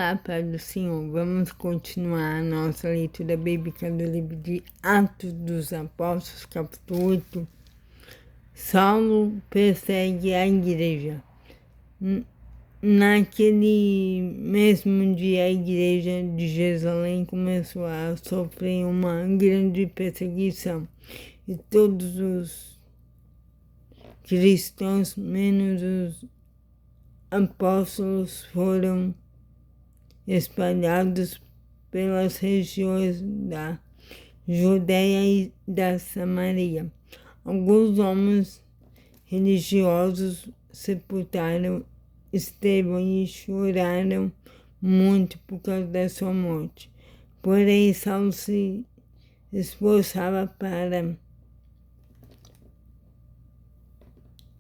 Olá, Pai do Senhor. Vamos continuar a nossa leitura bíblica do livro de Atos dos Apóstolos, capítulo 8. Saulo persegue a igreja. Naquele mesmo dia, a igreja de Jerusalém começou a sofrer uma grande perseguição e todos os cristãos, menos os apóstolos, foram espalhados pelas regiões da Judéia e da Samaria. Alguns homens religiosos sepultaram Estevão e choraram muito por causa da sua morte. Porém, Saulo se esforçava para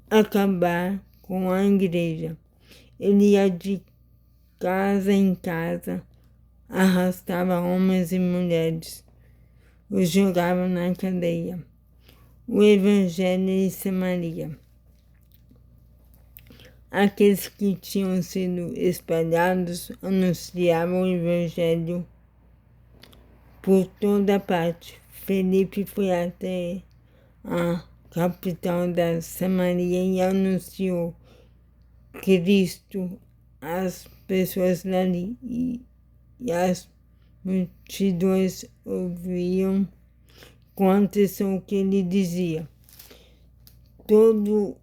acabar com a igreja. Ele ia de casa em casa, arrastava homens e mulheres, os jogava na cadeia. O Evangelho em Samaria. Aqueles que tinham sido espalhados anunciavam o Evangelho por toda parte. Felipe foi até a capital da Samaria e anunciou Cristo às pessoas dali, e as multidões ouviam com atenção o que ele dizia. Todos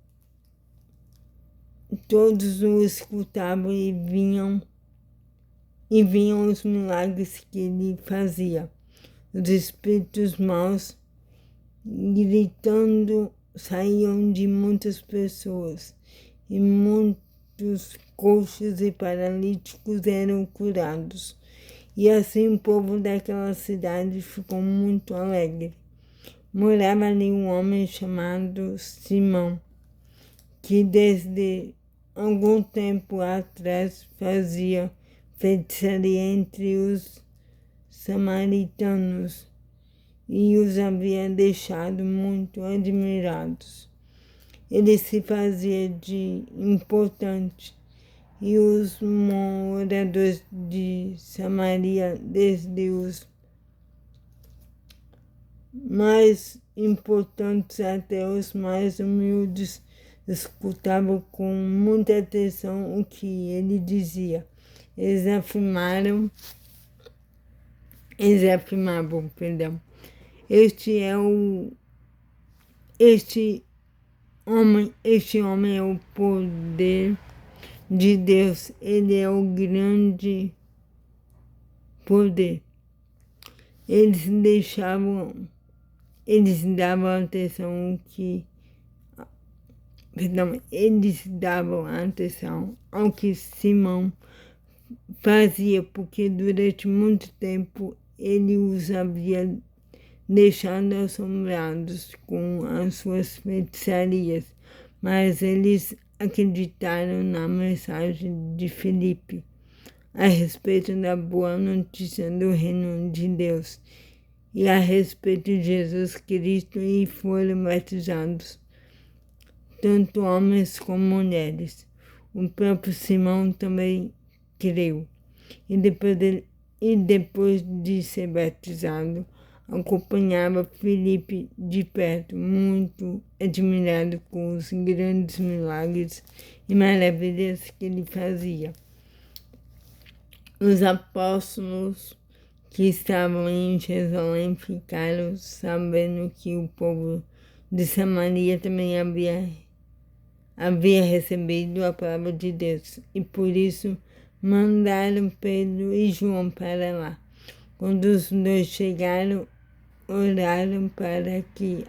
o escutavam e viam os milagres que ele fazia. Os espíritos maus, gritando, saíam de muitas pessoas e muitos coxos e paralíticos eram curados. E assim o povo daquela cidade ficou muito alegre. Morava ali um homem chamado Simão, que desde algum tempo atrás fazia feitiçaria entre os samaritanos e os havia deixado muito admirados. Ele se fazia de importante e os moradores de Samaria, desde os mais importantes até os mais humildes, escutavam com muita atenção o que ele dizia. Eles afirmavam, este homem é o poder de Deus, ele é o grande poder. Eles davam atenção ao que Simão fazia, porque durante muito tempo ele os havia deixado assombrados com as suas feitiçarias, mas eles acreditaram na mensagem de Filipe a respeito da boa notícia do reino de Deus e a respeito de Jesus Cristo e foram batizados, tanto homens como mulheres. O próprio Simão também creu e depois de ser batizado, acompanhava Filipe de perto, muito admirado com os grandes milagres e maravilhas que ele fazia. Os apóstolos que estavam em Jerusalém ficaram sabendo que o povo de Samaria também havia recebido a palavra de Deus, e por isso mandaram Pedro e João para lá. Quando os dois chegaram, oraram para que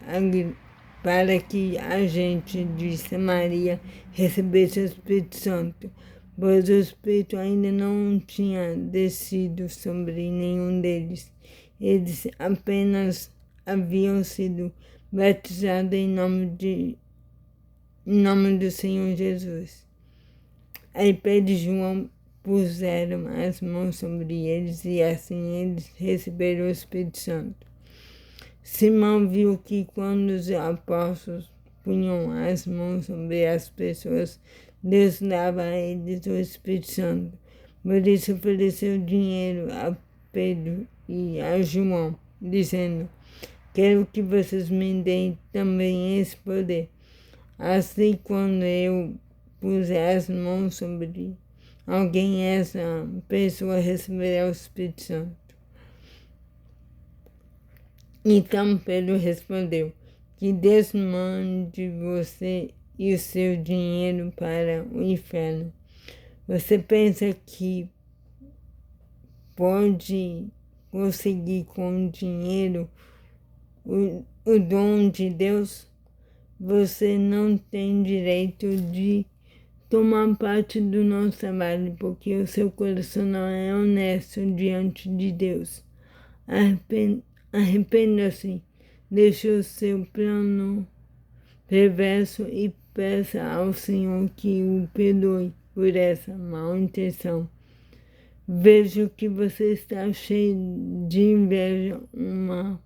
a gente de Samaria recebesse o Espírito Santo, pois o Espírito ainda não tinha descido sobre nenhum deles. Eles apenas haviam sido batizados em nome do Senhor Jesus. Aí Pedro e João puseram as mãos sobre eles e assim eles receberam o Espírito Santo. Simão viu que quando os apóstolos punham as mãos sobre as pessoas, Deus dava a eles o Espírito Santo. Por isso ofereceu dinheiro a Pedro e a João, dizendo: quero que vocês me deem também esse poder. Assim, quando eu puser as mãos sobre alguém, essa pessoa receberá o Espírito Santo. Então Pedro respondeu: que Deus mande você e o seu dinheiro para o inferno. Você pensa que pode conseguir com dinheiro o dom de Deus? Você não tem direito de tomar parte do nosso trabalho, porque o seu coração não é honesto diante de Deus. Arrependa-se, deixe o seu plano perverso e peça ao Senhor que o perdoe por essa má intenção. Vejo que você está cheio de inveja, uma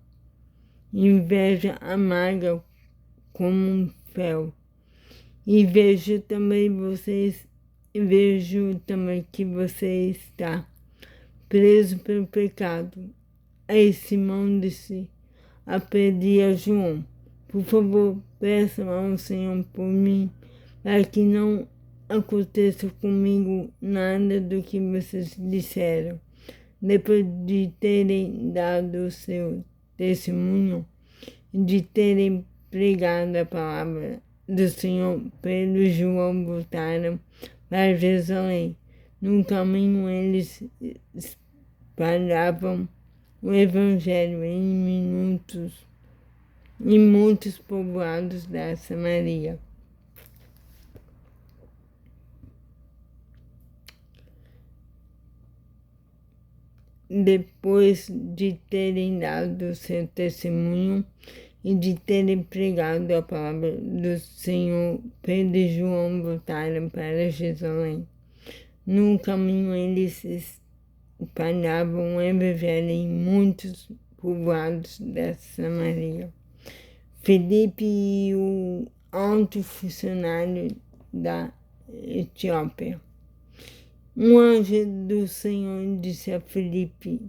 inveja amarga como um fel. E vejo também que você está preso pelo pecado. Aí Simão disse a pedir a João: por favor, peça ao Senhor por mim, para que não aconteça comigo nada do que vocês disseram. Depois de terem dado o seu testemunho, de terem pregado a palavra do Senhor, Pedro e João voltaram para Jerusalém. No caminho eles espalhavam o Evangelho em muitos povoados da Samaria. Depois de terem dado o seu testemunho e de terem pregado a palavra do Senhor, Pedro e João voltaram para Jerusalém. No caminho eles espalhavam o Evangelho em muitos povoados da Samaria. Felipe e o alto funcionário da Etiópia. Um anjo do Senhor disse a Felipe: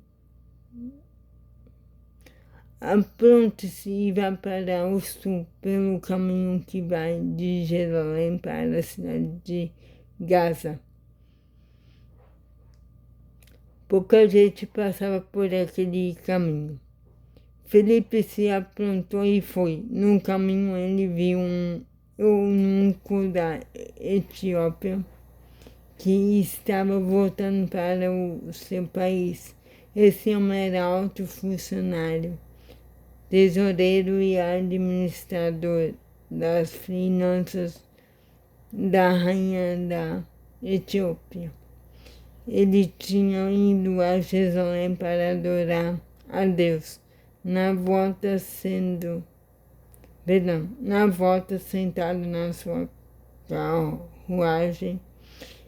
apronte-se e vá para o sul, pelo caminho que vai de Jerusalém para a cidade de Gaza. Pouca gente passava por aquele caminho. Felipe se aprontou e foi. No caminho ele viu um eunuco da Etiópia que estava voltando para o seu país. Esse homem era alto funcionário, tesoureiro e administrador das finanças da rainha da Etiópia. Ele tinha ido a Jerusalém para adorar a Deus. Na volta, sentado na sua carruagem,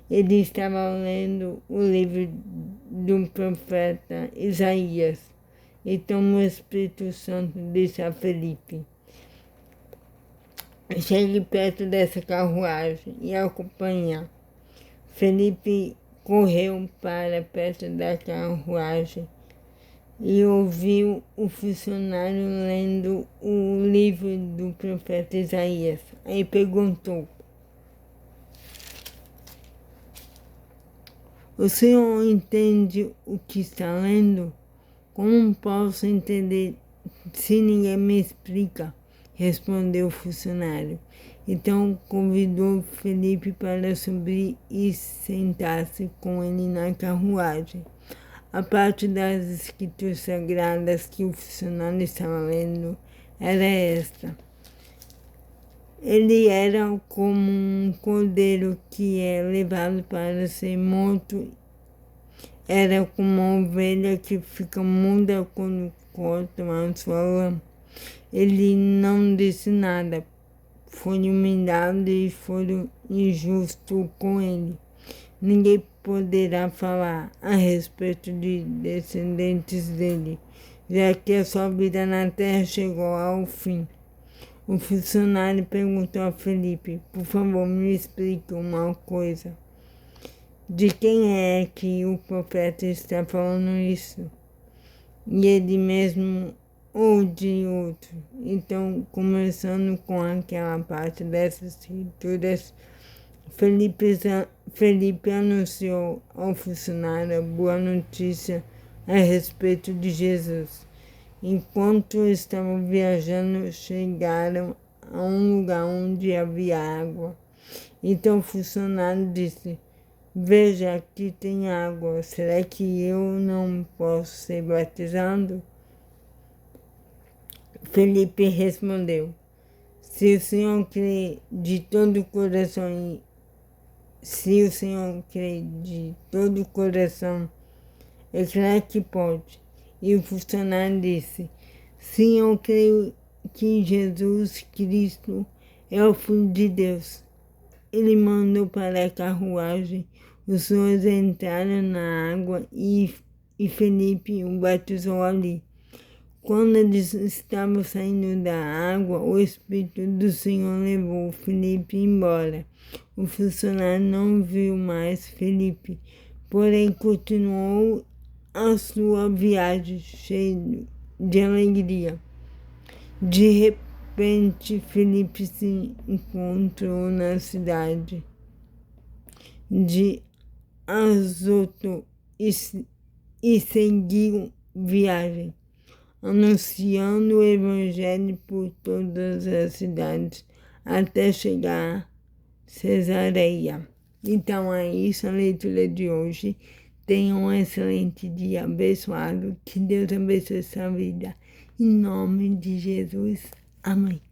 ele estava lendo o livro do profeta Isaías. Então o Espírito Santo disse a Felipe: chegue perto dessa carruagem e acompanhe. Felipe correu para perto da carruagem e ouviu o funcionário lendo o livro do profeta Isaías. Aí perguntou: o senhor entende o que está lendo? Como posso entender se ninguém me explica? Respondeu o funcionário. Então convidou Felipe para subir e sentar-se com ele na carruagem. A parte das escrituras sagradas que o funcionário estava lendo era esta: ele era como um cordeiro que é levado para ser morto. Era como uma ovelha que fica muda quando cortam a sua lã. Ele não disse nada. Foi humilhado e foram injustos com ele. Ninguém poderá falar a respeito de descendentes dele, já que a sua vida na terra chegou ao fim. O funcionário perguntou a Felipe: por favor, me explique uma coisa. de quem é que o profeta está falando isso. E ele mesmo ou de outro. Então, começando com aquela parte dessas escrituras, Felipe anunciou ao funcionário a boa notícia a respeito de Jesus. Enquanto estavam viajando, chegaram a um lugar onde havia água. Então o funcionário disse: veja, aqui tem água, será que eu não posso ser batizado? Felipe respondeu: se o Senhor crê de todo o coração, se o Senhor crê de todo o coração, é claro que pode. E o funcionário disse: sim, eu creio que Jesus Cristo é o Filho de Deus. Ele mandou para a carruagem, os dois entraram na água e Felipe o batizou ali. Quando eles estavam saindo da água, o Espírito do Senhor levou Felipe embora. O funcionário não viu mais Felipe, porém continuou a sua viagem cheio de alegria. De repente, Felipe se encontrou na cidade de Azoto e seguiu viagem, anunciando o Evangelho por todas as cidades, até chegar a Cesareia. Então é isso a leitura de hoje. Tenha um excelente dia abençoado. Que Deus abençoe sua vida. Em nome de Jesus. Amém.